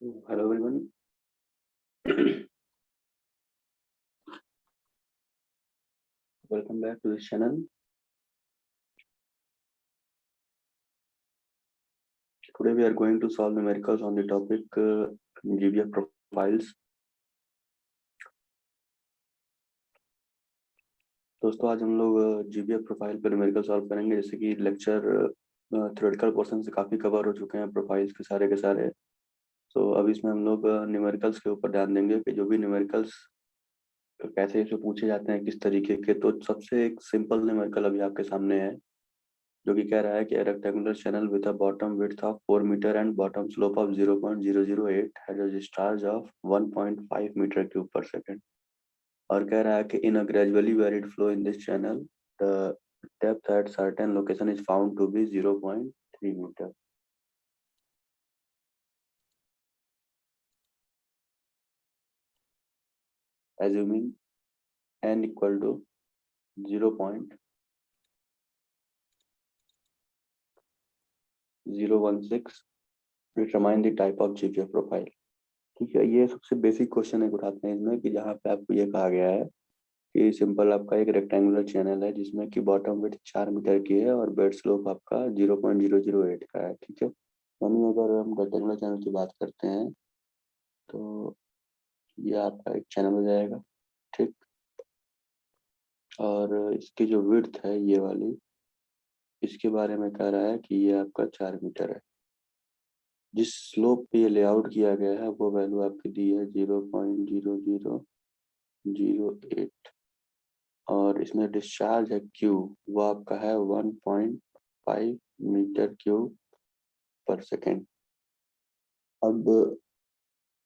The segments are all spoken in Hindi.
Hello everyone. Welcome back to this channel. Today we are going to solve numericals on the topic GBF profiles. दोस्तों आज हम लोग GBF प्रोफाइल पर न्यूमेरिकल सॉल्व करेंगे। जैसे कि लेक्चर थ्योरेटिकल पोर्शन से काफ़ी कवर हो चुके हैं प्रोफाइल्स के सारे। तो अब इसमें हम लोग न्यूमेरिकल्स के ऊपर ध्यान देंगे कि जो भी न्यूमेरिकल्स कैसे इसमें पूछे जाते हैं, किस तरीके के। तो सबसे एक सिंपल न्यूमेरिकल अभी आपके सामने है, जो कि कह रहा है कि rectangular channel with a bottom width of 4 metre and bottom slope of 0.008 has a discharge of 1.5 metre cube per second. और कह रहा है कि in a gradually varied flow in this channel the depth at certain location is found to be 0.3 metre. assuming n equal to 0.016 determine the type of GPF profile. ठीक है, ये सबसे बेसिक क्वेश्चन एक उठाते हैं इसमें कि जहाँ पे आपको ये कहा गया है कि सिंपल आपका एक रेक्टेंगुलर चैनल है जिसमें कि बॉटम विड्थ 4 मीटर की है और बेड स्लोप आपका 0.008 का है। ठीक है, यानी अगर हम रेक्टेंगुलर चैनल की बात करते हैं तो ये आपका एक चैनल हो जाएगा। ठीक, और इसकी जो विड्थ है ये वाली, इसके बारे में कह रहा है कि ये आपका 4 मीटर है। जिस स्लोप पे ये लेआउट किया गया है वो वैल्यू आपकी दी है 0.0008 और इसमें डिस्चार्ज है क्यू, वो आपका है 1.5 मीटर क्यूब पर सेकेंड। अब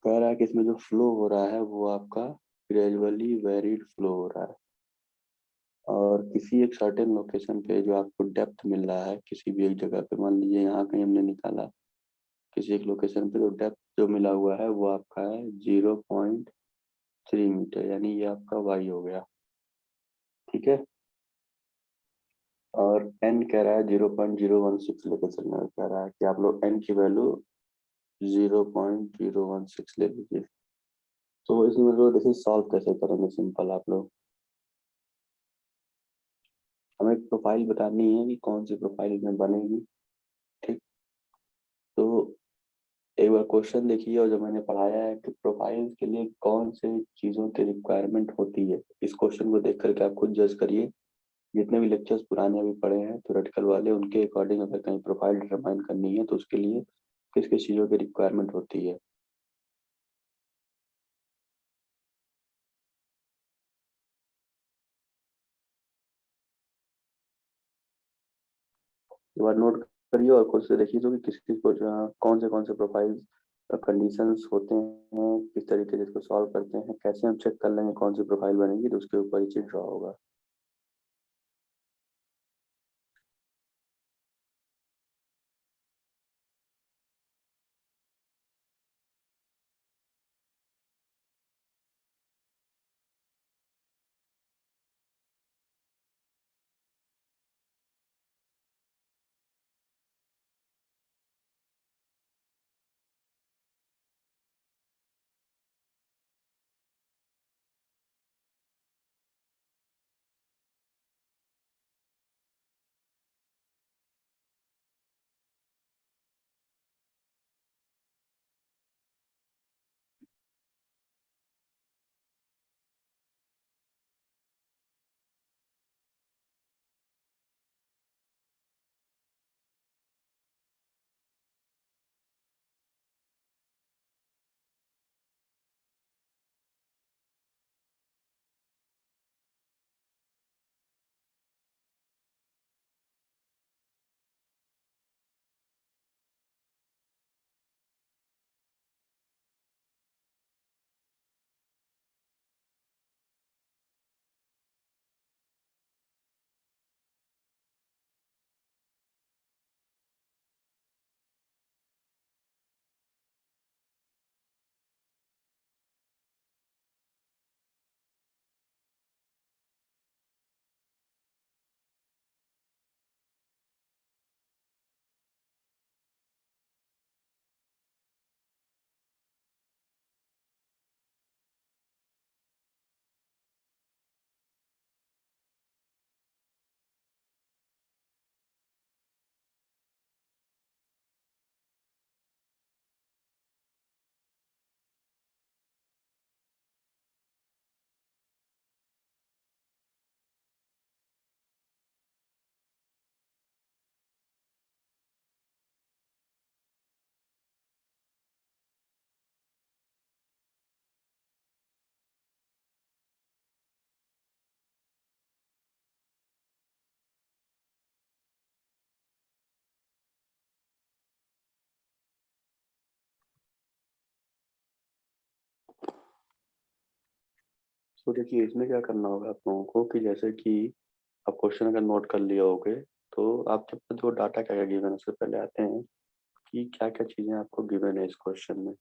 कह रहा है कि इसमें जो फ्लो हो रहा है वो आपका ग्रेजुअली वेरिड फ्लो हो रहा है और किसी एक सर्टेन लोकेशन पे जो आपको डेप्थ मिल रहा है किसी भी एक जगह पे, मान लीजिए यहाँ कहीं हमने निकाला, किसी एक लोकेशन पे जो डेप्थ जो मिला हुआ है वो आपका है 0.3 मीटर, यानी ये आपका वाई हो गया। ठीक है, और n कह रहा है 0.016 लेके चलना है। कह रहा है कि आप लोग n की वैल्यू 0.016 ले लीजिए। तो इसमें मतलब देखिए सॉल्व कैसे करेंगे। सिंपल, आप लोग हमें प्रोफाइल बतानी है कि कौन सी प्रोफाइल इसमें बनेगी। ठीक, तो एक बार क्वेश्चन देखिए और जो मैंने पढ़ाया है कि प्रोफाइल के लिए कौन से चीज़ों की रिक्वायरमेंट होती है, इस क्वेश्चन को देख करके आप खुद जज करिए। जितने भी लेक्चर्स पुराने अभी पढ़े हैं थ्योरेटिकल वाले, उनके अकॉर्डिंग अगर कहीं प्रोफाइल डिटरमाइन करनी है तो उसके लिए किस किस चीज़ों की रिक्वायरमेंट होती है। एक बार नोट करिए और खुद से देखिए तो कि किस किस को कौन से प्रोफाइल कंडीशंस होते हैं, किस तरीके से इसको सॉल्व करते हैं, कैसे हम चेक कर लेंगे कौन सी प्रोफाइल बनेगी, तो उसके ऊपर ही चीज ड्रॉ होगा। तो देखिए इसमें क्या करना होगा आप लोगों को कि जैसे कि आप क्वेश्चन अगर नोट कर लिए होगे तो आपके पास जो डाटा क्या क्या गिवन है उससे पहले आते हैं कि क्या क्या चीज़ें आपको गिवन है इस क्वेश्चन में।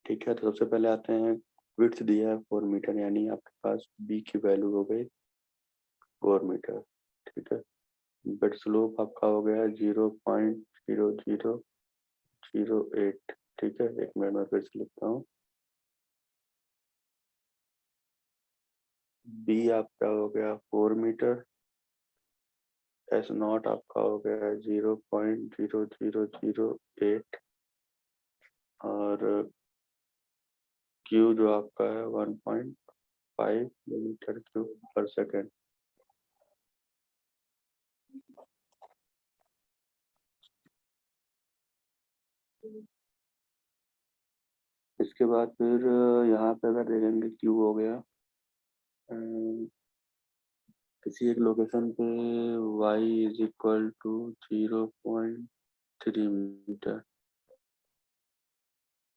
ठीक है, तो सबसे पहले आते हैं, विड्थ दिया है 4 मीटर, यानी आपके पास बी की वैल्यू हो गई 4 मीटर। ठीक है, बेड स्लोप आपका हो गया 0.0008। ठीक है, एक मिनट में फिर से लिखता हूँ। बी आपका हो गया 4 मीटर, एस नॉट आपका हो गया 0.0008, और क्यू जो आपका है 1.5 मीटर क्यूब पर सेकेंड। इसके बाद फिर यहाँ पे अगर देखेंगे क्यू हो गया किसी एक लोकेशन पे y = 0.3 मीटर,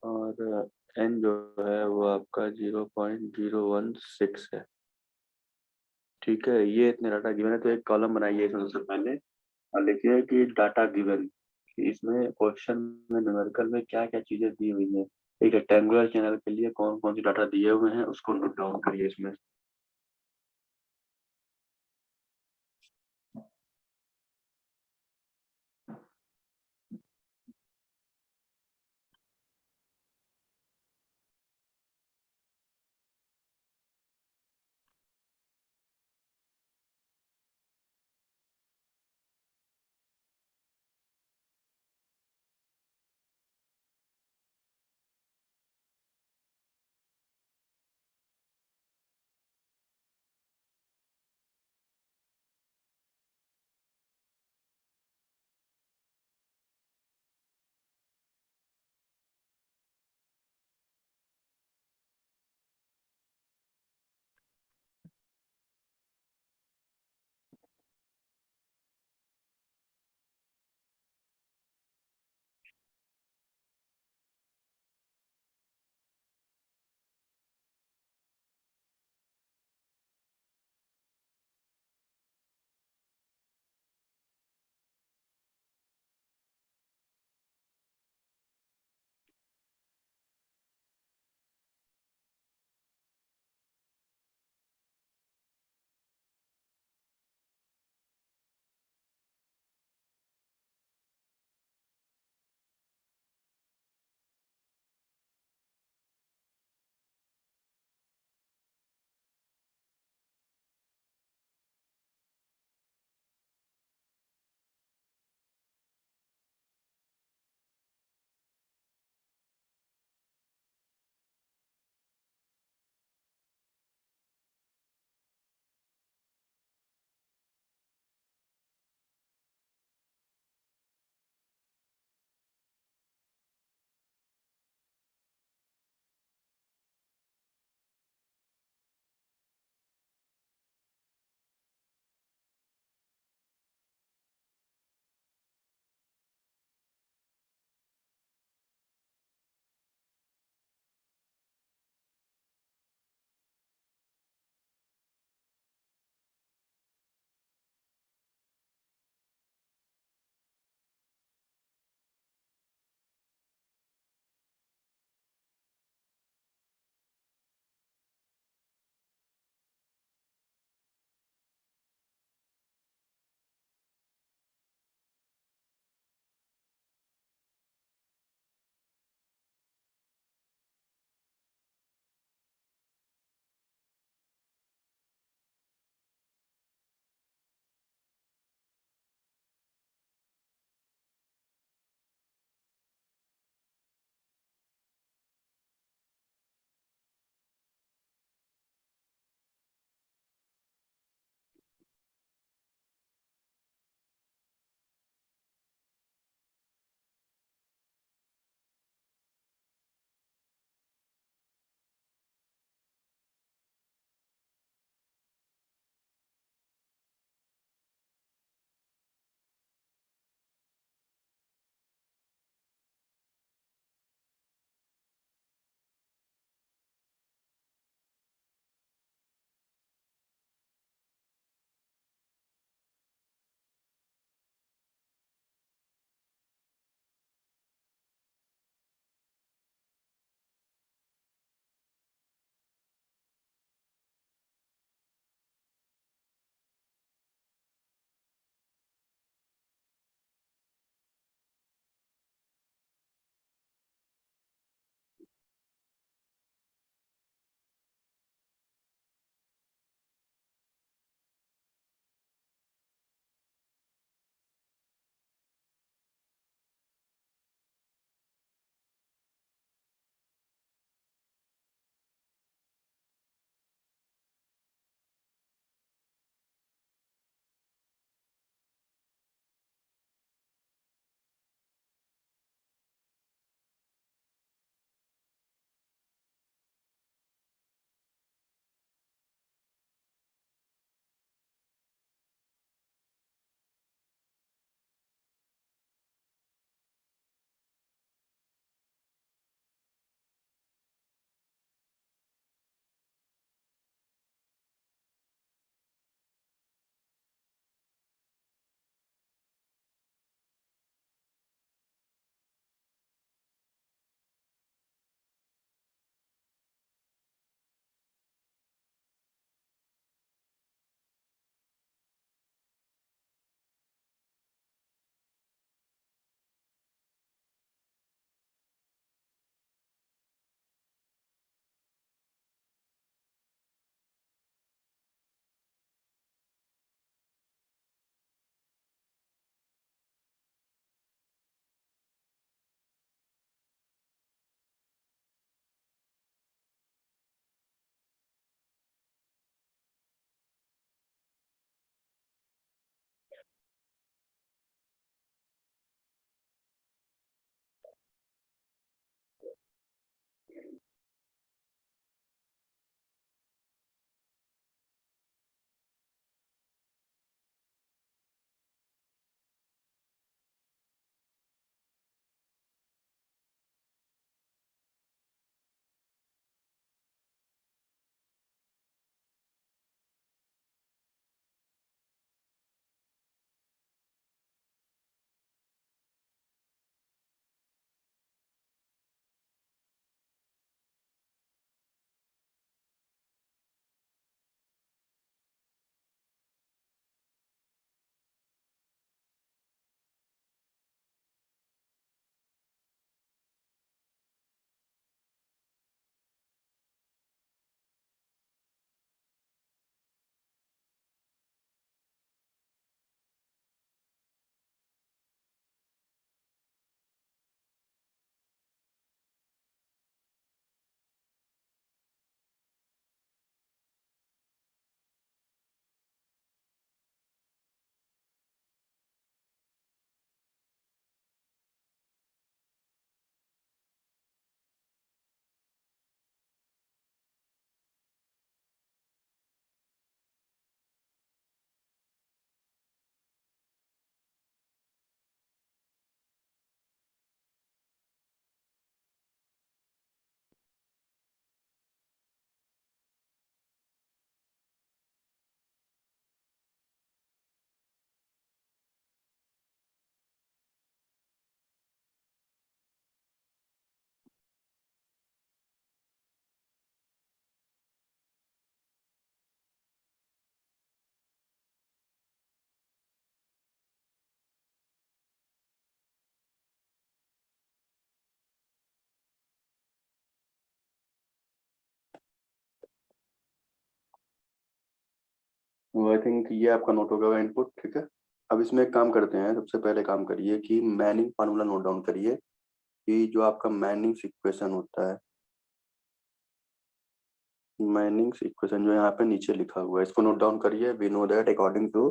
और एन जो है वो आपका 0.016 है। ठीक है, ये इतने डाटा गिवन है, तो एक कॉलम बनाइए इसमें सबसे पहले और लिखिए कि डाटा गिवन, कि इसमें क्वेश्चन में न्यूमेरिकल में क्या क्या चीजें दी हुई हैं। एक रेक्टेंगुलर चैनल के लिए कौन कौन सी डाटा दिए हुए हैं उसको नोट डाउन करिए इसमें। आई थिंक ये आपका नोट हो गया इनपुट, ठीक है। अब इसमें एक काम करते हैं, सबसे पहले काम करिए कि मैनिंग फार्मूला नोट डाउन करिए कि जो आपका मैनिंग्स इक्वेशन होता है, मैनिंग्स इक्वेशन जो यहाँ पे नीचे लिखा हुआ है, इसको नोट डाउन करिए। We know that according to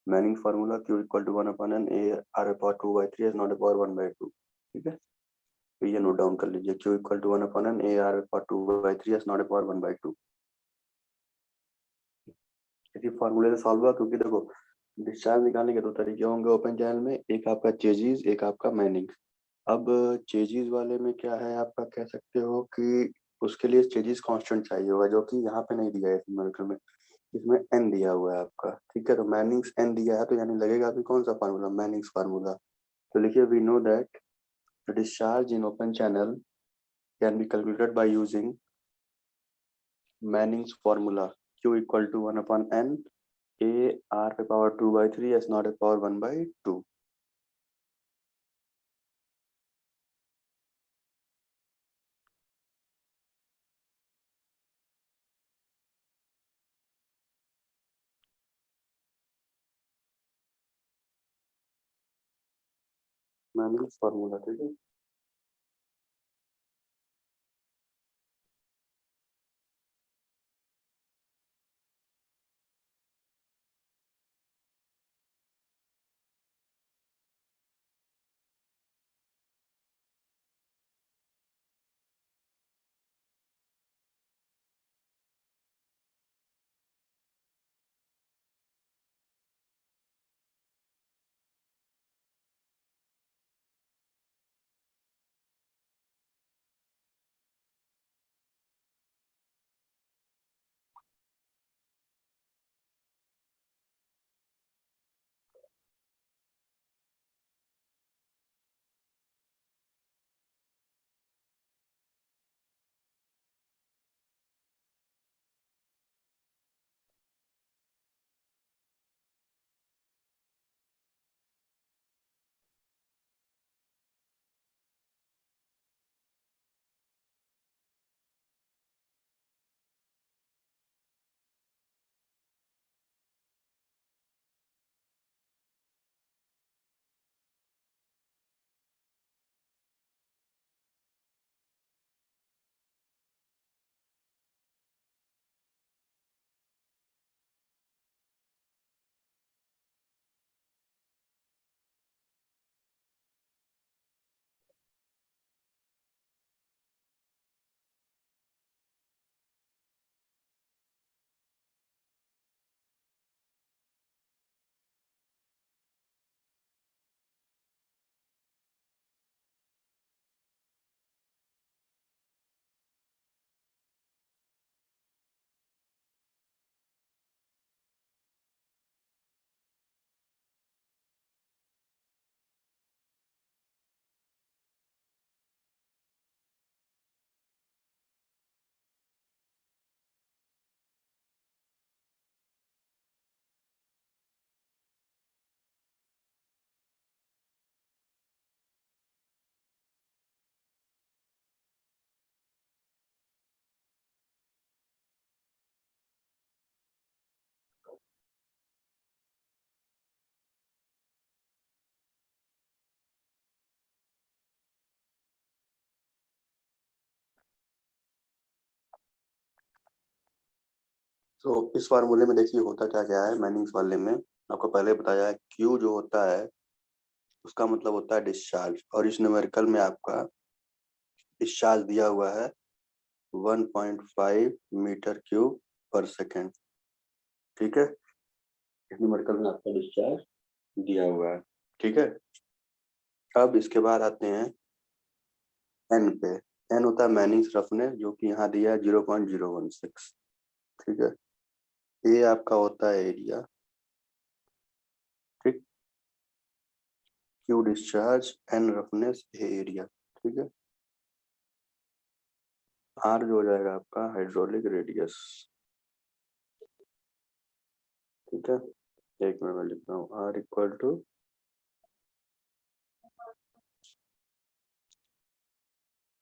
Manning formula Q equal to 1/n A R power 2/3 is not A power 1/2, ठीक है। तो ये नोट डाउन कर लीजिए, Q equal to 1/n A R power 2/3 is not A power 1/2। इसी फार्मूले से सॉल्व हुआ, क्योंकि देखो डिस्चार्ज निकालने के दो तरीके होंगे ओपन चैनल में, एक आपका चेजिस, एक आपका मैनिंग। अब चेजिस वाले में क्या है, आपका कह सकते हो कि उसके लिए चेजिस कांस्टेंट चाहिए होगा, जो कि यहाँ पे नहीं दिया है न्यूमेरिकल में। इसमें एन दिया हुआ है आपका, ठीक है। तो मैनिंग्स एन दिया है, तो यानी लगेगा अभी कौन सा फार्मूला, मैनिंग्स फार्मूला। तो लिखिए we know that discharge in open channel can be calculated by using Manning's formula Q equal to 1/n A R पे पावर 2/3 एस नॉट ए पावर 1/2। मैनिंग्स फार्मूला, ठीक है। तो इस फार्मूले में देखिए होता क्या क्या है। मैनिंग्स वाले में आपको पहले बताया है, क्यू जो होता है उसका मतलब होता है डिस्चार्ज, और इस न्यूमेरिकल में आपका डिस्चार्ज दिया हुआ है 1.5 मीटर क्यूब पर सेकेंड, ठीक है। इस न्यूमेरिकल में आपका डिस्चार्ज दिया हुआ है, ठीक है। अब इसके बाद आते हैं एन पे। एन होता है मैनिंग्स रफनेस, जो कि यहाँ दिया है 0.016, ठीक है। ए आपका होता है एरिया, ठीक। क्यू डिस्चार्ज, एन रफनेस, ए एरिया, ठीक है। आर जो हो जाएगा आपका हाइड्रोलिक रेडियस, ठीक है। एक मिनट में लिख रहा हूँ, R equal to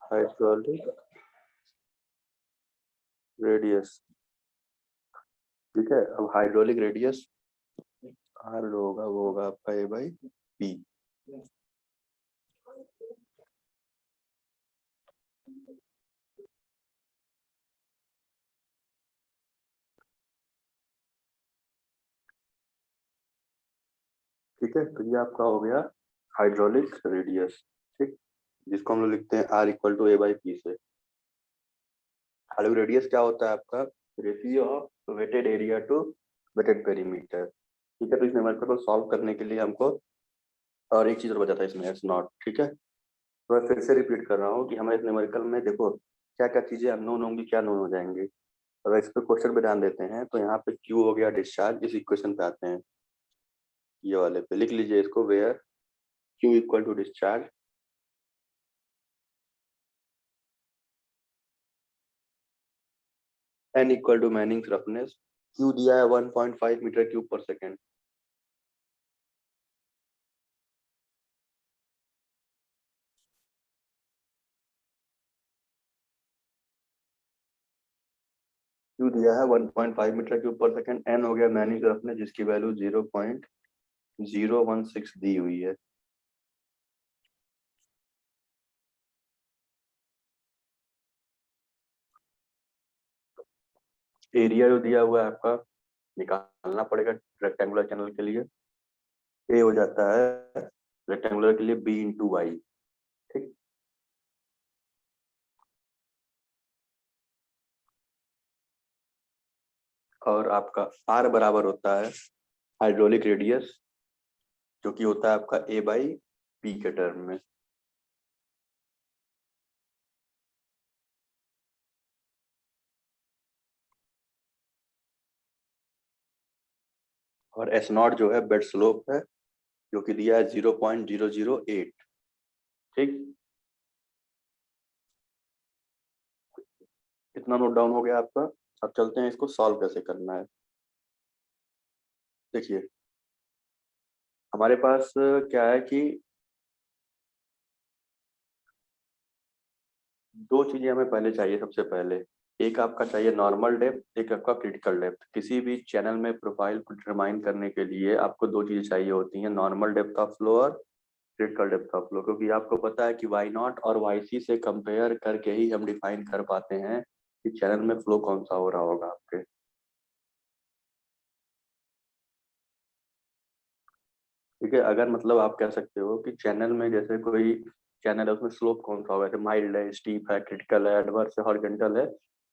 hydraulic radius, ठीक है। अब हाइड्रोलिक रेडियस आर होगा, वो होगा आपका ए बाई पी। ठीक है, तो ये आपका हो गया हाइड्रोलिक रेडियस। ठीक, जिसको हम लोग लिखते हैं R equal to A by P से। हाइड्रोलिक रेडियस क्या होता है आपका? Ratio of wetted area to wetted perimeter. ठीक है, तो इस न्यूमेरिकल को सॉल्व करने के लिए हमको और एक चीज और बचा था इसमें, एस नॉट। ठीक है, तो मैं फिर से रिपीट कर रहा हूँ कि हमें इस न्यूमेरिकल में देखो क्या क्या चीजें अननोन होंगी, क्या नोन हो जाएंगी। अगर इस पे क्वेश्चन पे ध्यान देते हैं तो यहाँ पे क्यू हो गया डिस्चार्ज, इस इक्वेशन पे आते हैं, ये वाले पे लिख लीजिए इसको, where Q equal to discharge, N equal to Manning's roughness, Q दिया है 1.5 metre cube per second. Q दिया है 1.5 metre cube per second, N हो गया मैनिंग्स रफनेस जिसकी वैल्यू 0.016 दी हुई है। एरिया जो दिया हुआ है आपका निकालना पड़ेगा रेक्टेंगुलर चैनल के लिए। ए हो जाता है रेक्टेंगुलर के लिए बी इंटू वाई। ठीक, और आपका आर बराबर होता है हाइड्रोलिक रेडियस, जो कि होता है आपका ए बाई पी के टर्म में। और एस नॉट जो है बेड स्लोप है, जो कि दिया है 0.008। ठीक, इतना नोट डाउन हो गया आपका। अब चलते हैं इसको सॉल्व कैसे करना है। देखिए, हमारे पास क्या है कि दो चीजें हमें पहले चाहिए। सबसे पहले एक आपका चाहिए नॉर्मल डेप्थ, एक आपका क्रिटिकल डेप्थ। किसी भी चैनल में प्रोफाइल को डिटरमाइन करने के लिए आपको दो चीजें चाहिए होती हैं, नॉर्मल डेप्थ ऑफ फ्लो और क्रिटिकल डेप्थ ऑफ फ्लो। क्योंकि आपको पता है कि वाई नॉट और वाई सी से कंपेयर करके ही हम डिफाइन कर पाते हैं कि चैनल में फ्लो कौन सा हो रहा होगा आपके। ठीक है, अगर मतलब आप कह सकते हो कि चैनल में जैसे कोई चैनल है उसमें स्लोप कौन सा होगा, जैसे माइल्ड है, स्टीप है, क्रिटिकल है, एडवर्स है, हॉरिजॉन्टल है।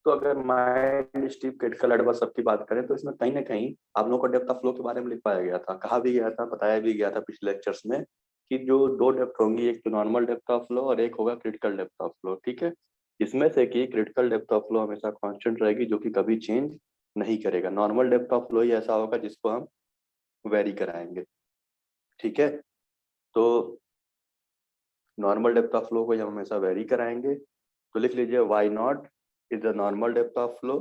तो अगर माइल्ड, स्टीप, क्रिटिकल, एडवर्स सबकी बात करें तो इसमें कहीं ना कहीं आप लोगों को डेप्थ ऑफ फ्लो के बारे में लिख पाया गया था, कहा भी गया था, बताया भी गया था पिछले लेक्चर्स में कि जो दो डेप्थ होंगी, एक तो नॉर्मल डेप्थ ऑफ फ्लो और एक होगा क्रिटिकल डेप्थ ऑफ फ्लो। ठीक है, इसमें से कि क्रिटिकल डेप्थ ऑफ फ्लो हमेशा कांस्टेंट रहेगी, जो कि कभी चेंज नहीं करेगा। नॉर्मल डेप्थ ऑफ फ्लो ही ऐसा होगा जिसको हम वेरी कराएंगे। ठीक है, तो नॉर्मल डेप्थ ऑफ फ्लो को हम हमेशा वेरी कराएंगे। तो लिख लीजिए Y nought is the normal depth of flow,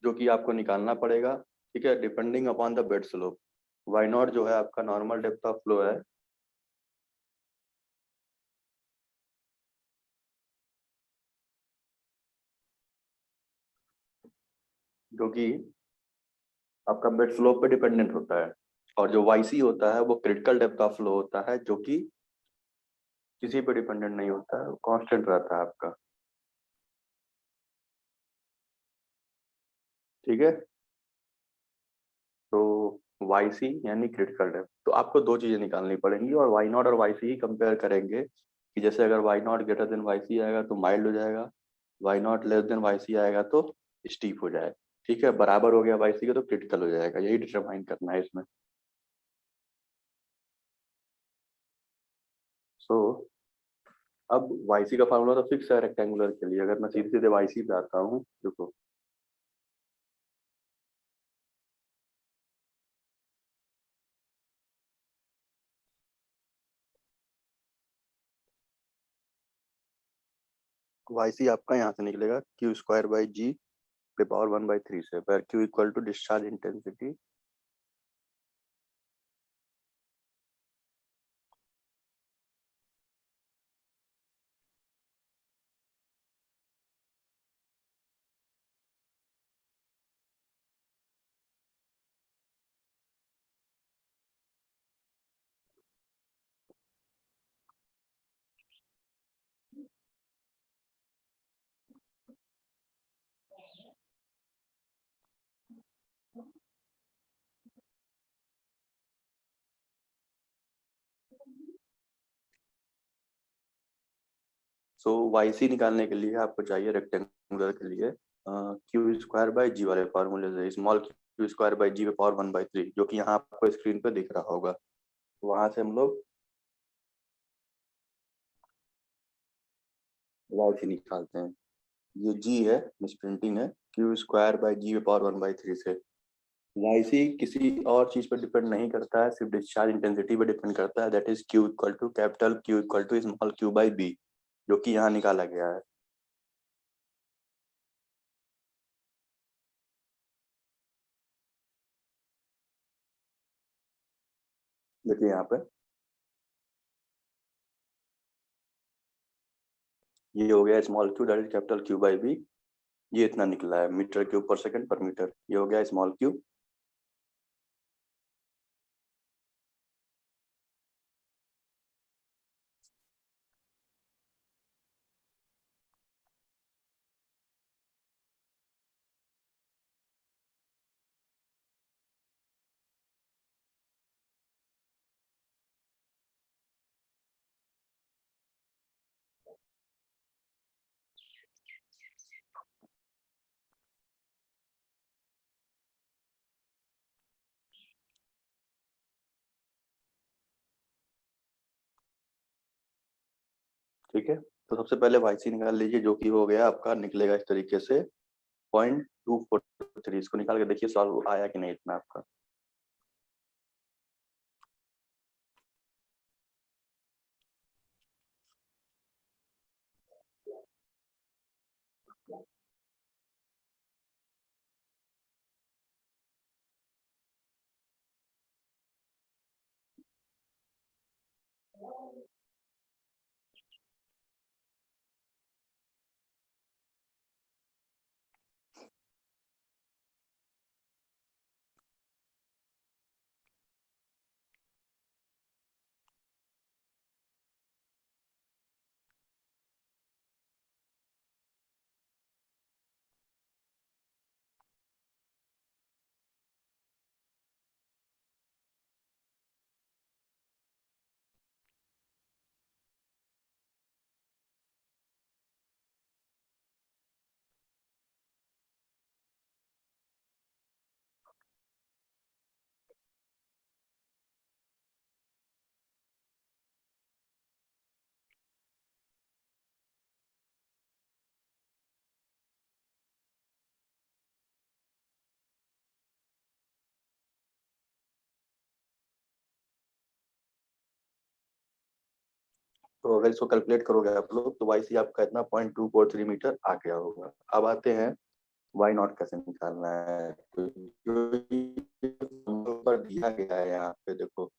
जो कि आपको निकालना पड़ेगा। ठीक है, depending upon the bed slope. Y nought जो है आपका नॉर्मल डेप्थ ऑफ फ्लो है, जो कि आपका बेड स्लोप पे डिपेंडेंट होता है। और जो वाई सी होता है वो क्रिटिकल डेप्थ ऑफ फ्लो होता है, जो कि किसी पे डिपेंडेंट नहीं होता है, कांस्टेंट रहता है आपका। ठीक है, तो वाई सी यानी क्रिटिकल डेप्थ, तो आपको दो चीजें निकालनी पड़ेंगी और वाई नॉट और वाई सी ही कंपेयर करेंगे कि जैसे अगर Y nought greater than Y C आएगा तो माइल्ड हो जाएगा, Y nought less than Y C आएगा तो स्टीप हो जाए। ठीक है, बराबर हो गया वाई सी का तो क्रिटिकल हो जाएगा, यही डिटरमाइन करना है इसमें। सो अब वाई सी का फार्मूला तो फिक्स है रेक्टेंगुलर के लिए। अगर मैं सीधे सीधे वाई सी पे आता हूँ, देखो वाई सी आपका यहाँ से निकलेगा क्यू स्क्वायर बाई जी पे पावर 1/3 से, पर Q equal to discharge intensity so Y C निकालने के लिए आपको चाहिए रेक्टेंगुलर के लिए क्यू स्क्वायर बाई जी वाले फॉर्मूले से small Q square by G power 1/3, जो कि यहाँ आपको स्क्रीन पे दिख रहा होगा। वहां से हम लोग वाई सी निकालते हैं। ये जी है, मिस प्रिंटिंग है, Q square by G power 1/3 से। वाई सी किसी और चीज पर डिपेंड नहीं करता है, सिर्फ डिस्चार्ज इंटेंसिटी पर डिपेंड करता है, that is Q equal to capital Q equal to small Q by B, जो कि यहाँ निकाला गया है। देखिए यहाँ पे ये हो गया small Q that is capital Q by B, ये इतना निकला है metre cube per second per metre. ये हो गया स्मॉल क्यू। ठीक है, तो सबसे पहले वाई सी निकाल लीजिए, जो कि हो गया आपका, निकलेगा इस तरीके से 0.243। इसको निकाल के देखिए सॉल्व आया कि नहीं इतना आपका। तो अगर इसको कैलकुलेट करोगे आप लोग, तो वाई सी आपका इतना 0.243 मीटर आ गया होगा। अब आते हैं वाई नॉट कैसे निकालना है। तो जो ऊपर दिया गया है यहाँ पे देखो,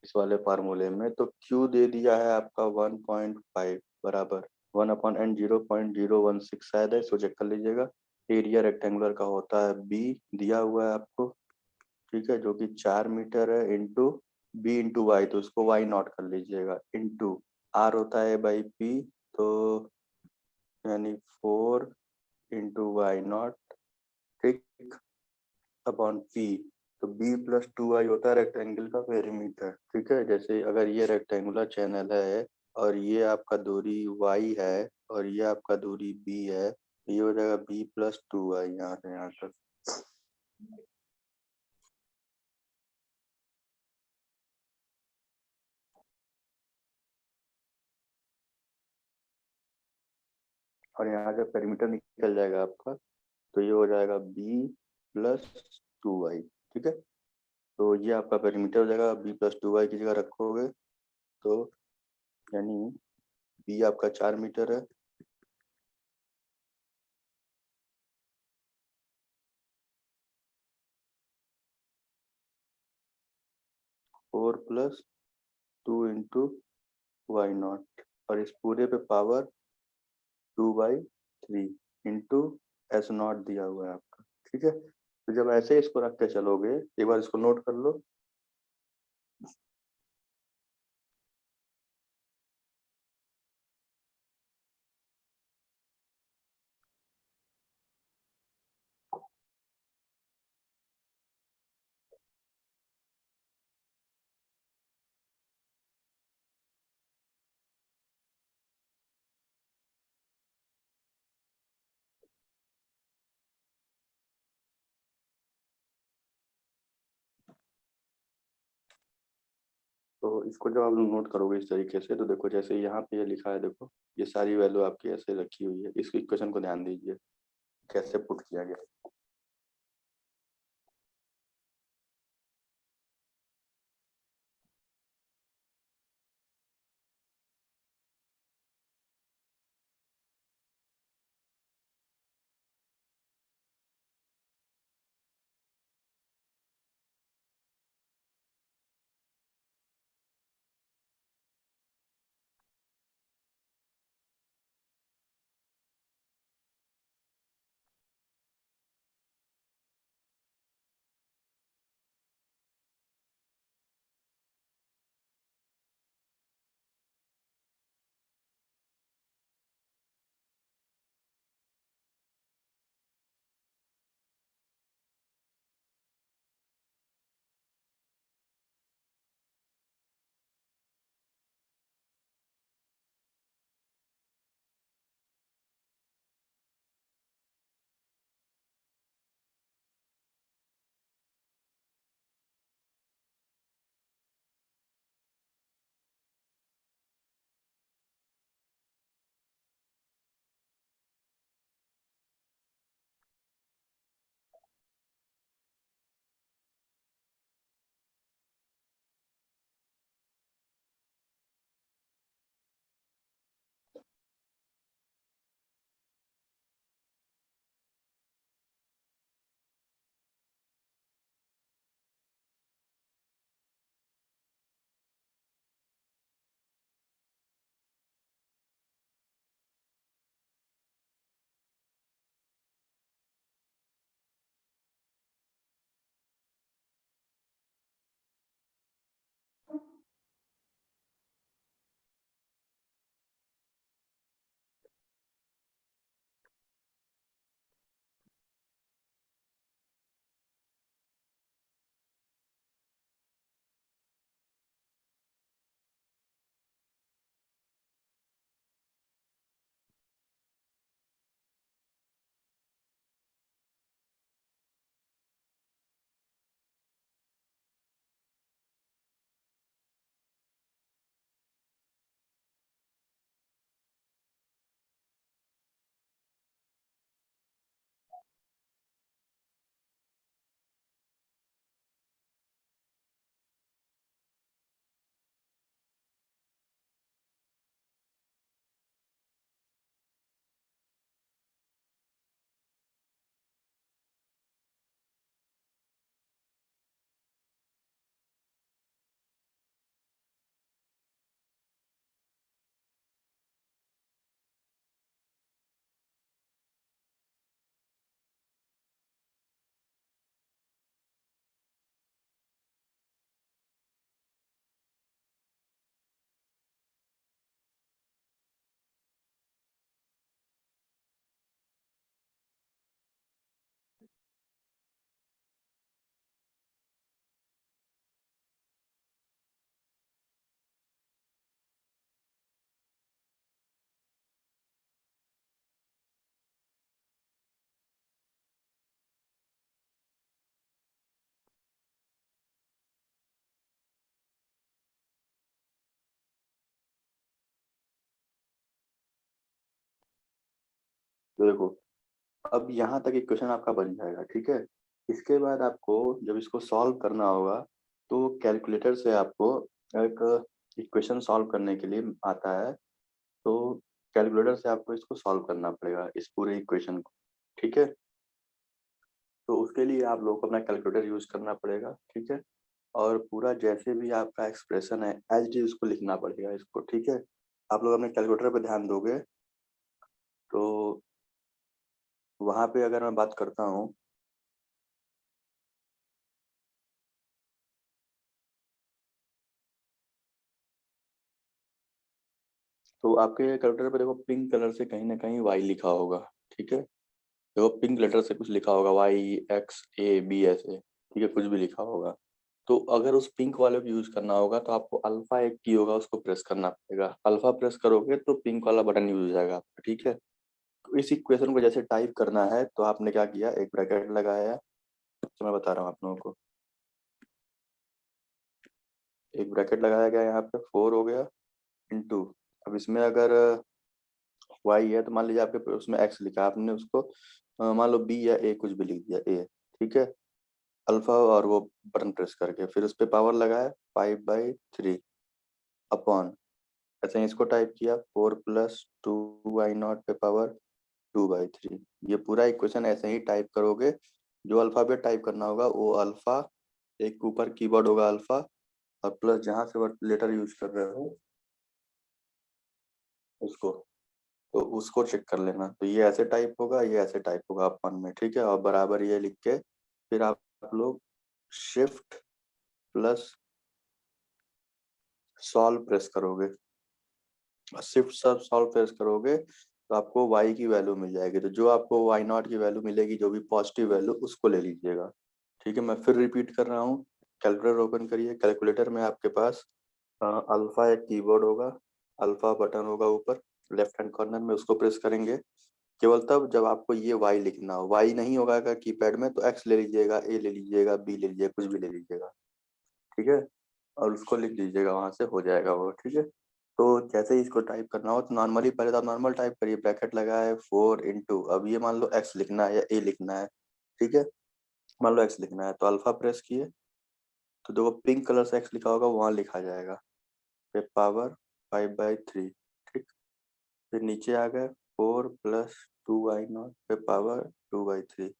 इस वाले फार्मूले में तो Q दे दिया है आपका 1.5 बराबर 1/n 0.016 शायद है, इसको चेक कर लीजिएगा। एरिया रेक्टेंगुलर का होता है B, दिया हुआ है आपको, ठीक है, जो कि 4 मीटर है, इंटू बी इंटू वाई, तो उसको वाई नॉट कर लीजिएगा, इंटू आर होता है बाई पी, तो यानी 4 इंटू वाई नॉट, ठीक, अपॉन पी। तो बी प्लस 2 आई होता है रेक्टेंगल का पेरीमीटर, ठीक है। जैसे अगर ये रेक्टेंगुलर चैनल है और ये आपका दूरी वाई है और ये आपका दूरी बी है, तो ये हो जाएगा बी प्लस 2 आई यहाँ से यहाँ तक। और यहाँ से पेरीमीटर निकल जाएगा आपका, तो ये हो जाएगा बी प्लस 2 आई, ठीक है। तो ये आपका पेरीमीटर हो जाएगा, बी प्लस 2 आई की जगह रखोगे तो, यानी बी आपका 4 मीटर है, 4 + 2 × वाई नॉट, और इस पूरे पे पावर 2/3 इंटू S0 दिया हुआ है आपका, ठीक है। तो जब ऐसे इसको रख के चलोगे, एक बार इसको नोट कर लो। तो इसको जब आप नोट करोगे इस तरीके से, तो देखो जैसे यहाँ पे ये लिखा है, देखो ये सारी वैल्यू आपकी ऐसे रखी हुई है। इस इक्वेशन को ध्यान दीजिए कैसे पुट किया गया। तो देखो अब यहाँ तक इक्वेशन आपका बन जाएगा, ठीक है। इसके बाद आपको जब इसको सॉल्व करना होगा, तो कैलकुलेटर से आपको एक इक्वेशन सॉल्व करने के लिए आता है। तो कैलकुलेटर से आपको इसको सॉल्व करना पड़ेगा, इस पूरे इक्वेशन को, ठीक है। तो उसके लिए आप लोगों को अपना कैलकुलेटर यूज करना पड़ेगा, ठीक है। और पूरा जैसे भी आपका एक्सप्रेशन है एज डी उसको लिखना पड़ेगा इसको, ठीक है। आप लोग अपने कैलकुलेटर पे ध्यान दोगे तो वहाँ पे अगर मैं बात करता हूँ, तो आपके कैलकुलेटर पे देखो पिंक कलर से कहीं ना कहीं वाई लिखा होगा, ठीक है। देखो पिंक लेटर से कुछ लिखा होगा, YXAB ऐसे, ठीक है, कुछ भी लिखा होगा। तो अगर उस पिंक वाले को यूज करना होगा तो आपको अल्फा एक की होगा, उसको प्रेस करना पड़ेगा। अल्फा प्रेस करोगे तो पिंक वाला बटन यूज हो जाएगा आपका, ठीक है। तो इस इक्वेशन को जैसे टाइप करना है, तो आपने क्या किया, एक ब्रैकेट लगाया है। तो मैं बता रहा हूँ आप लोगों को, एक ब्रैकेट लगाया गया यहाँ पे 4 हो गया इनटू, अब इसमें अगर y है तो मान लीजिए आपके उसमें x लिखा है, आपने उसको मान लो b या a कुछ भी लिख दिया a, ठीक है, अल्फा और वो बटन प्रेस करके फिर उस पर पावर लगाया 5/3 अपॉन, ऐसे ही इसको टाइप किया 4+2y0 पे पावर 2/3। ये पूरा इक्वेशन ऐसे ही टाइप करोगे, जो अल्फाबेट टाइप करना होगा वो अल्फा, एक ऊपर कीवर्ड होगा अल्फा, और प्लस जहां से वर्ड लेटर यूज कर रहे हो उसको, तो उसको चेक कर लेना। तो ये ऐसे टाइप होगा, ये ऐसे टाइप होगा अपन में, ठीक है, और बराबर ये लिख के फिर आप लोग शिफ्ट प्लस सॉल्व प्रेस करोगे, और शिफ्ट सब सॉल्व प्रेस करोगे तो आपको y की वैल्यू मिल जाएगी। तो जो आपको y0 की वैल्यू मिलेगी, जो भी पॉजिटिव वैल्यू, उसको ले लीजिएगा, ठीक है। मैं फिर रिपीट कर रहा हूँ, कैलकुलेटर ओपन करिए, कैलकुलेटर में आपके पास अल्फा एक कीबोर्ड होगा, अल्फा बटन होगा ऊपर लेफ्ट हैंड कॉर्नर में, उसको प्रेस करेंगे केवल तब जब आपको ये y लिखना हो। y नहीं होगा अगर कीपैड में तो x ले लीजिएगा, a ले लीजिएगा, b ले लीजिएगा, कुछ भी ले लीजिएगा, ठीक है, और उसको लिख दीजिएगा, वहां से हो जाएगा वो, ठीक है। तो जैसे ही इसको टाइप करना हो तो नॉर्मली पहले तो आप नॉर्मल टाइप करिए, ब्रैकेट लगा है 4 इंटू, अब ये मान लो x लिखना है या a लिखना है, ठीक है, मान लो x लिखना है तो अल्फा प्रेस किए तो देखो पिंक कलर से x लिखा होगा वहां लिखा जाएगा, फिर पावर 5/3, ठीक, फिर नीचे आ गए 4+2y0 पे पावर 2/3।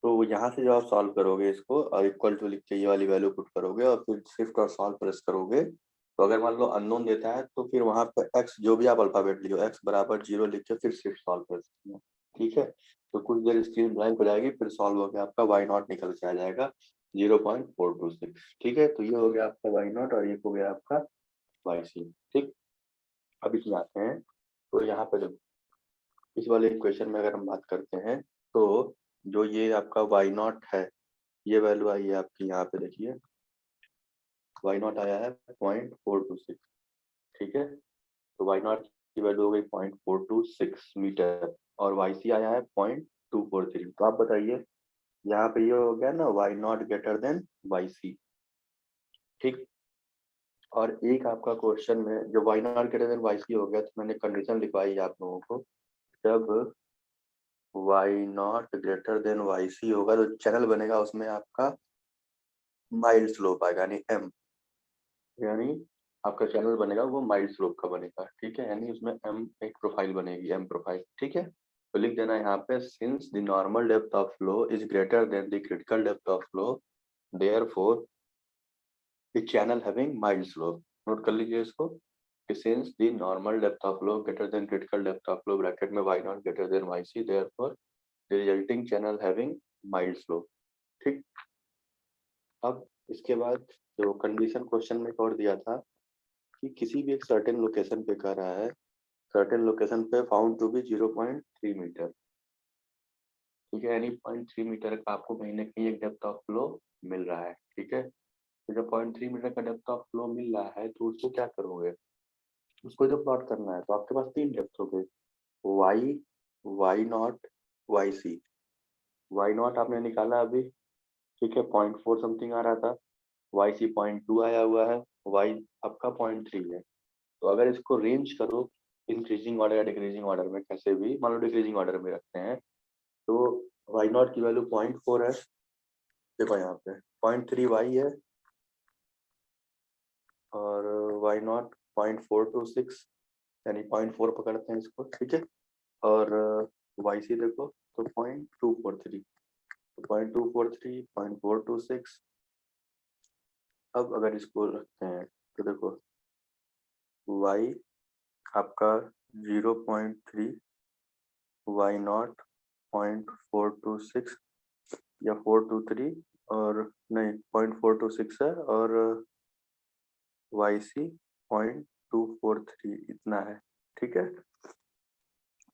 तो यहाँ से जब आप सॉल्व करोगे इसको और इक्वल टू लिख के ये वाली वैल्यू पुट करोगे और फिर शिफ्ट और सॉल्व प्रेस करोगे, तो अगर मान लो अननोन देता है तो फिर वहां पर x जो भी आप अल्फाबेट लिखो x बराबर 0 लिख के फिर शिफ्ट सॉल्व प्रेस करना, ठीक है। तो कुछ देर स्क्रीन ब्लैंक हो जाएगी, फिर सॉल्व हो गया आपका y0 निकल के आ जाएगा 0.426, ठीक है। तो ये हो गया आपका y0 और ये हो गया आपका yc, ठीक। अब इसमें आते हैं, तो यहाँ पे देखो इस वाले इक्वेशन में अगर हम बात करते हैं तो जो ये आपका y0 है, ये वैल्यू आई है आपकी, यहाँ पे देखिए y0 आया है 0.426, ठीक है। तो y0 की वैल्यू हो गई 0.426 मीटर और yc आया है 0.243। तो आप बताइए यहाँ पे ये हो गया ना y0 ग्रेटर देन yc, ठीक। और एक आपका क्वेश्चन में जो y0 ग्रेटर देन yc हो गया तो मैंने कंडीशन लिखवाई है आप लोगों को, जब y0 ग्रेटर देन yc होगा तो चैनल बनेगा उसमें आपका माइल्ड स्लोप आएगा, यानी m, यानी आपका चैनल बनेगा वो माइल्ड स्लोप का बनेगा, ठीक है, यानी उसमें एम एक प्रोफाइल बनेगी, एम प्रोफाइल, ठीक है। तो लिख देना यहाँ पे since the normal depth of flow is greater than the critical depth of flow therefore the channel having mild slope. Note कर लीजिए इसको कि since the normal depth of flow greater than critical depth of flow bracket में y0 greater than yc therefore the resulting channel having mild slope, ठीक। अब इसके बाद जो कंडीशन क्वेश्चन में और दिया था कि किसी भी एक सर्टेन लोकेशन पे कर रहा है, सर्टेन लोकेशन पे फाउंड टू बी 0.3 मीटर, ठीक है, यानी 0.3 मीटर का आपको कहीं ना कहीं एक डेप्थ ऑफ फ्लो मिल रहा है। ठीक है, तो जब 0.3 मीटर का डेप्थ ऑफ फ्लो मिल रहा है तो उसको क्या करोगे, उसको जो प्लॉट करना है तो आपके पास तीन डेप्थ हो गए, Y, Y nought, Y C. Y nought आपने निकाला अभी, ठीक है, 0.4 समथिंग आ रहा था, वाई सी 0.2 आया हुआ है, वाई आपका 0.3 है। तो अगर इसको रेंज करो इंक्रीजिंग ऑर्डर या डिक्रीजिंग ऑर्डर में, कैसे भी मान लो डिक्रीजिंग ऑर्डर में रखते हैं, तो वाई नॉट की वैल्यू 0.4 है, देखो यहाँ पे 0.3 वाई है, और वाई नॉट 0.426, यानी 0.4 पकड़ते हैं इसको, ठीक है, और वाई सी देखो तो 0.243, 0.243, 0.426। अब अगर इसको रखते हैं तो देखो वाई आपका 0.3, वाई नॉट 0.426 या 423, और नहीं 0.426 है, और वाई सी 0.243 इतना है। ठीक है,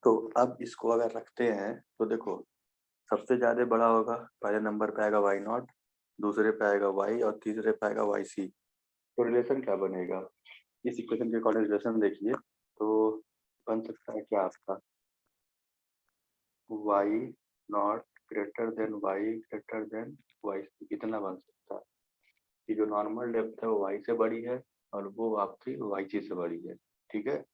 तो अब इसको अगर रखते हैं तो देखो सबसे ज्यादा बड़ा होगा, पहले नंबर पे आएगा वाई नॉट, दूसरे पे आएगा वाई, और तीसरे पे आएगा वाई सी। तो रिलेशन क्या बनेगा, इस इक्वेशन के अकॉर्डिंग रिलेशन देखिए, तो बन सकता है क्या आपका Y nought greater than Y greater than Y C, इतना बन सकता है कि जो नॉर्मल डेप्थ है वो वाई से बड़ी है और वो आपकी वाई सी से बड़ी है। ठीक है,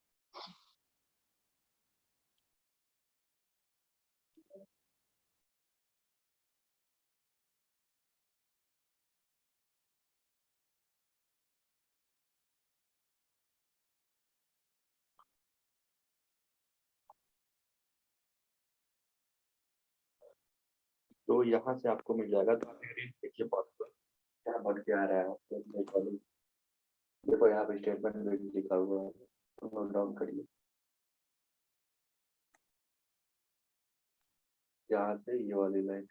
तो यहाँ से आपको मिल जाएगा, तो आप रेंज देखिए पॉसिबल क्या बन के आ रहा है आपको देखो यहाँ पे स्टेटमेंट में भी लिखा हुआ है, तो नोट डाउन करिए, यहाँ से ये वाली लाइन।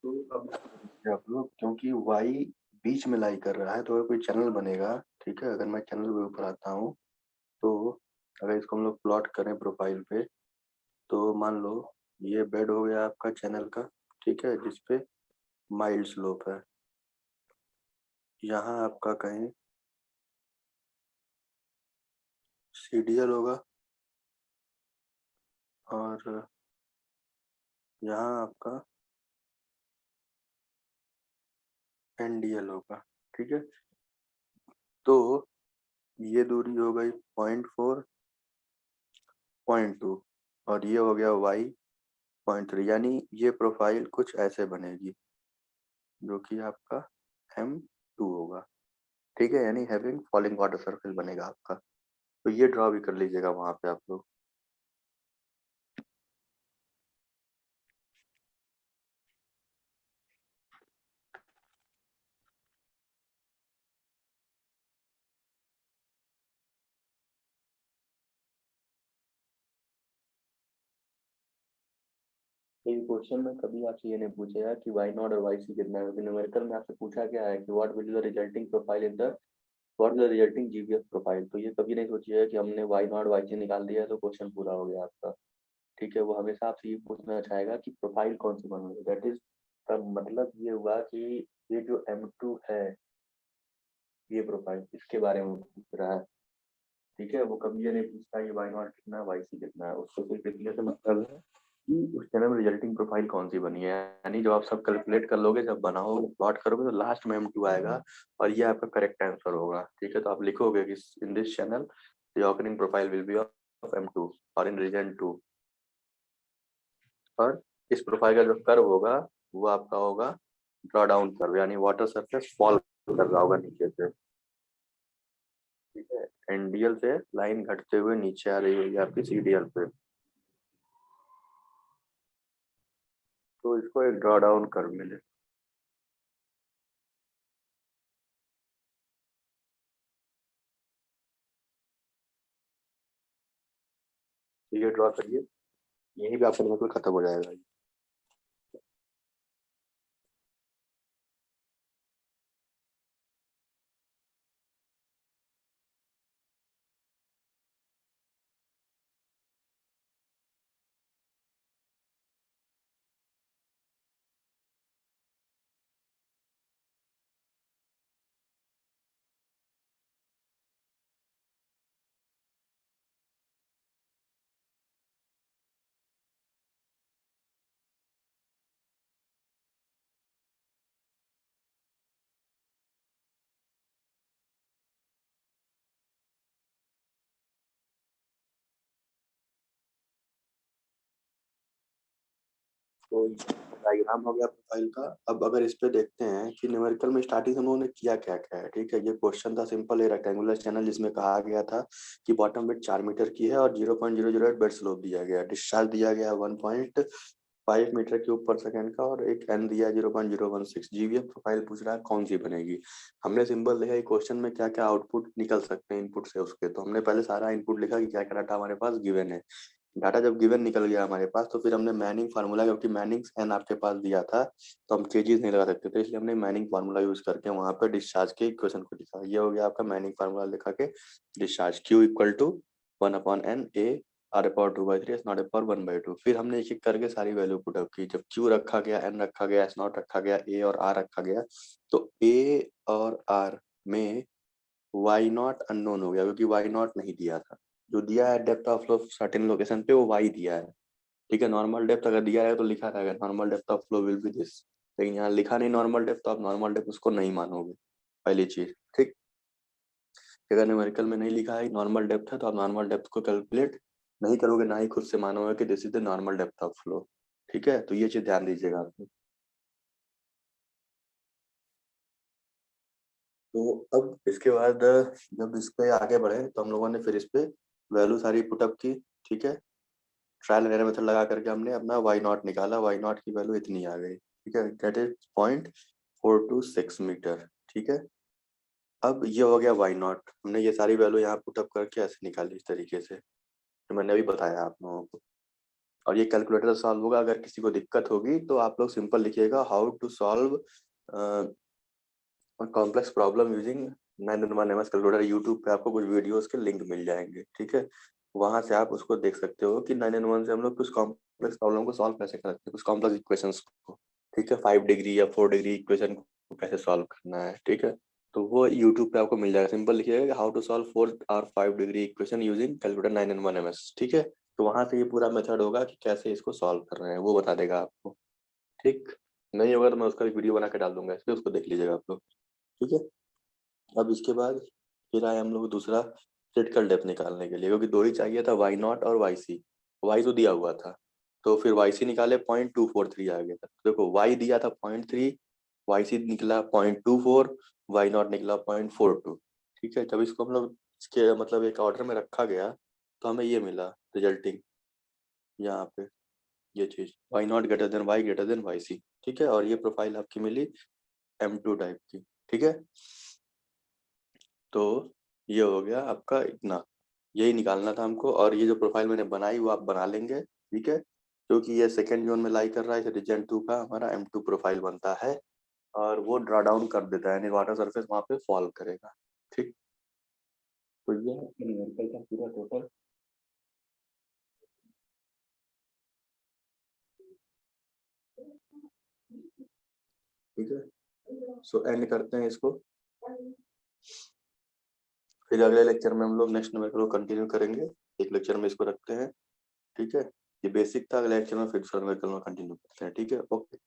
तो अब आप लोग, क्योंकि वाई बीच में लाई कर रहा है तो अगर कोई चैनल बनेगा, ठीक है, अगर मैं चैनल के ऊपर आता हूँ, तो अगर इसको हम लोग प्लॉट करें प्रोफाइल पे, तो मान लो ये बेड हो गया आपका चैनल का, ठीक है, जिसपे माइल्ड स्लोप है, यहाँ आपका कहीं सीडीएल होगा, और यहाँ आपका एनडीएल होगा। ठीक है, तो ये दूरी हो गई 0.4, 0.2, और ये हो गया वाई 0.3, यानी ये प्रोफाइल कुछ ऐसे बनेगी, जो कि आपका M2 होगा। ठीक है, यानी हैविंग फॉलिंग वाटर सरफेस बनेगा आपका। तो ये ड्रॉ भी कर लीजिएगा वहां पे आप लोग। ये क्वेश्चन में कभी आपसे ये नहीं पूछेगा कि वाई नॉट और वाई सी कितना है। न्यूमेरिकल में आपसे पूछा क्या है कि what will the resulting profile in the what is the resulting GPF profile. तो ये कभी नहीं सोचिएगा कि हमने वाई नॉट वाई सी निकाल दिया है तो क्वेश्चन पूरा हो गया आपका। ठीक है, वो हमेशा आपसे ये पूछना चाहेगा कि प्रोफाइल कौन सी बनोगे। दैट इज का मतलब ये हुआ कि ये जो M2 है, ये प्रोफाइल इसके बारे में पूछ रहा है। ठीक है, वो कभी ये नहीं पूछता कि वाई नॉट कितना है वाई सी कितना है। उसको सिर्फ इतने से मतलब है कि उस चैनल में रिजल्टिंग प्रोफाइल कौन सी बनी है। यानी जब आप सब कैलकुलेट कर लोगे, जब बनाओगे प्लॉट करोगे, तो लास्ट में M2 आएगा और ये आपका करेक्ट आंसर होगा। ठीक है, तो आप लिखोगे कि इन this channel the occurring profile will be of M2 और इन रीजन 2। और इस प्रोफाइल का जो कर्व होगा वो आपका होगा ड्रॉ डाउन कर्व, यानी वाटर सरफेस फॉल कर रहा होगा नीचे से। ठीक है, एनडीएल से लाइन घटते हुए नीचे आ रही होगी आपकी सीडीएल पे, तो इसको एक ड्रॉ डाउन कर्व मिले। ये ड्रॉ करिए, यही भी आपका मतलब खत्म हो जाएगा। तो डायग्राम हो गया प्रोफाइल का। अब अगर इस पे देखते हैं कि न्यूमेरिकल में स्टार्टिंग से उन्होंने किया क्या क्या है। ठीक है, ये क्वेश्चन था सिंपल, ये रेक्टेंगुलर चैनल जिसमें कहा गया था कि बॉटम विड्थ 4 मीटर की है और 0.008 बेड स्लोप दिया गया, डिस्चार्ज दिया गया 1.5 मीटर क्यूब पर सेकंड का, और एक एन दिया 0.016। जीवीएफ प्रोफाइल पूछ रहा है कौन सी बनेगी। हमने सिंपल लिखा क्वेश्चन में क्या क्या आउटपुट निकल सकते हैं इनपुट से उसके, तो हमने पहले सारा इनपुट लिखा कि क्या क्या डाटा हमारे पास गिवन है। डाटा जब गिवन निकल गया हमारे पास, तो फिर हमने मैनिंग फार्मूला, क्योंकि मैनिंग एन आपके पास दिया था तो हम केजीज नहीं लगा सकते थे, इसलिए हमने मैनिंग फार्मूला यूज करके वहां पर डिस्चार्ज के इक्वेशन को लिखा। ये हो गया आपका मैनिंग फार्मूला लिखा के discharge Q equal to 1/n A r/2/3 S0/1/2। फिर हमने एक एक करके सारी वैल्यू पुट अप की। जब Q रखा गया, N रखा गया, S0 रखा गया, A और R रखा गया, तो A और R में वाई नॉट अननोन हो गया, क्योंकि वाई नॉट नहीं दिया था। जो दिया है depth of flow certain location पे, वो वाई दिया है। ठीक है, नॉर्मल डेप्थ अगर दिया है तो लिखा रहेगा normal depth of flow will be this, लेकिन यहाँ लिखा नहीं नॉर्मल डेप्थ, तो आप नॉर्मल डेप्थ उसको नहीं मानोगे, पहली चीज। ठीक, अगर न्यूमेरिकल में नहीं लिखा है नॉर्मल डेप्थ है, तो आप नॉर्मल डेप्थ को कैलकुलेट नहीं करोगे, ना ही खुद से मानोगे कि this is the normal depth of flow. ठीक है, तो ये चीज ध्यान दीजिएगा आप। तो अब इसके बाद जब इस पे आगे बढ़े, तो हम लोगों ने फिर इस पे वैल्यू सारी पुटअप की। ठीक है, ट्रायल एंड एरर मेथड लगा करके हमने अपना वाई नॉट निकाला। वाई नॉट की वैल्यू इतनी आ गई। ठीक है, दैट इज 0.426 मीटर। ठीक है, अब ये हो गया वाई नॉट। हमने ये सारी वैल्यू यहाँ पुटअप करके ऐसे निकाली इस तरीके से, तो मैंने अभी बताया आप लोगों को। और ये कैलकुलेटर से सॉल्व होगा। अगर किसी को दिक्कत होगी तो आप लोग सिंपल लिखिएगा how to solve complex problem using 9-in-1 MS calculator. YouTube पे आपको कुछ वीडियोस के लिंक मिल जाएंगे। ठीक है, वहां से आप उसको देख सकते हो कि 9-in-1 से हम लोग कुछ कॉम्प्लेक्स प्रॉब्लम को सॉल्व कैसे कर सकते हैं, कुछ कॉम्प्लेक्स इक्वेशंस को। ठीक है, 5 डिग्री या 4 डिग्री इक्वेशन को कैसे सॉल्व करना है। ठीक है, तो वो यूट्यूब पे आपको मिल जाएगा। सिंपल लिखिएगा हाउ टू सॉल्व 4 और 5 degree equation using calculator 9-in-1 MS। ठीक है, तो वहां से ये पूरा मेथड होगा कि कैसे इसको सॉल्व कर रहे हैं, वो बता देगा आपको। ठीक, नहीं होगा तो मैं उसका एक वीडियो बना के डाल दूंगा इस पे, उसको देख लीजिएगा आप लोग। ठीक है, अब इसके बाद फिर आए हम लोग दूसरा क्रिटिकल डेप्थ निकालने के लिए, क्योंकि दो ही चाहिए था, वाई नॉट और वाई सी। वाई तो दिया हुआ था, तो फिर वाई सी निकाले, 0.243 आ गया था। देखो वाई दिया था 0.3, वाई सी निकला 0.24, वाई नॉट निकला 0.42। ठीक है, जब इसको हम लोग इसके मतलब एक ऑर्डर में रखा गया, तो हमें ये मिला रिजल्टिंग यहाँ पे, ये चीज Y nought greater than Y C. ठीक है, और ये प्रोफाइल आपकी मिली M2 टाइप की। ठीक है, तो ये हो गया आपका इतना, यही निकालना था हमको। और ये जो प्रोफाइल मैंने बनाई वो आप बना लेंगे। ठीक है, क्योंकि ये सेकेंड जोन में लाई कर रहा है, रीजन 2 का हमारा M2 प्रोफाइल बनता है और वो ड्रा डाउन कर देता है, यानी वाटर सरफेस वहाँ पे फॉल करेगा। ठीक, तो ये है न्यूमेरिकल का पूरा टोटल। ठीक है, सो एंड करते हैं इसको, फिर अगले लेक्चर में हम लोग नेक्स्ट न्यूमेरिकल को कंटिन्यू करेंगे। एक लेक्चर में इसको रखते हैं। ठीक है, ये बेसिक था, अगले लेक्चर में फिर दूसरा न्यूमेरिकल में कंटिन्यू करते हैं। ठीक है, ओके।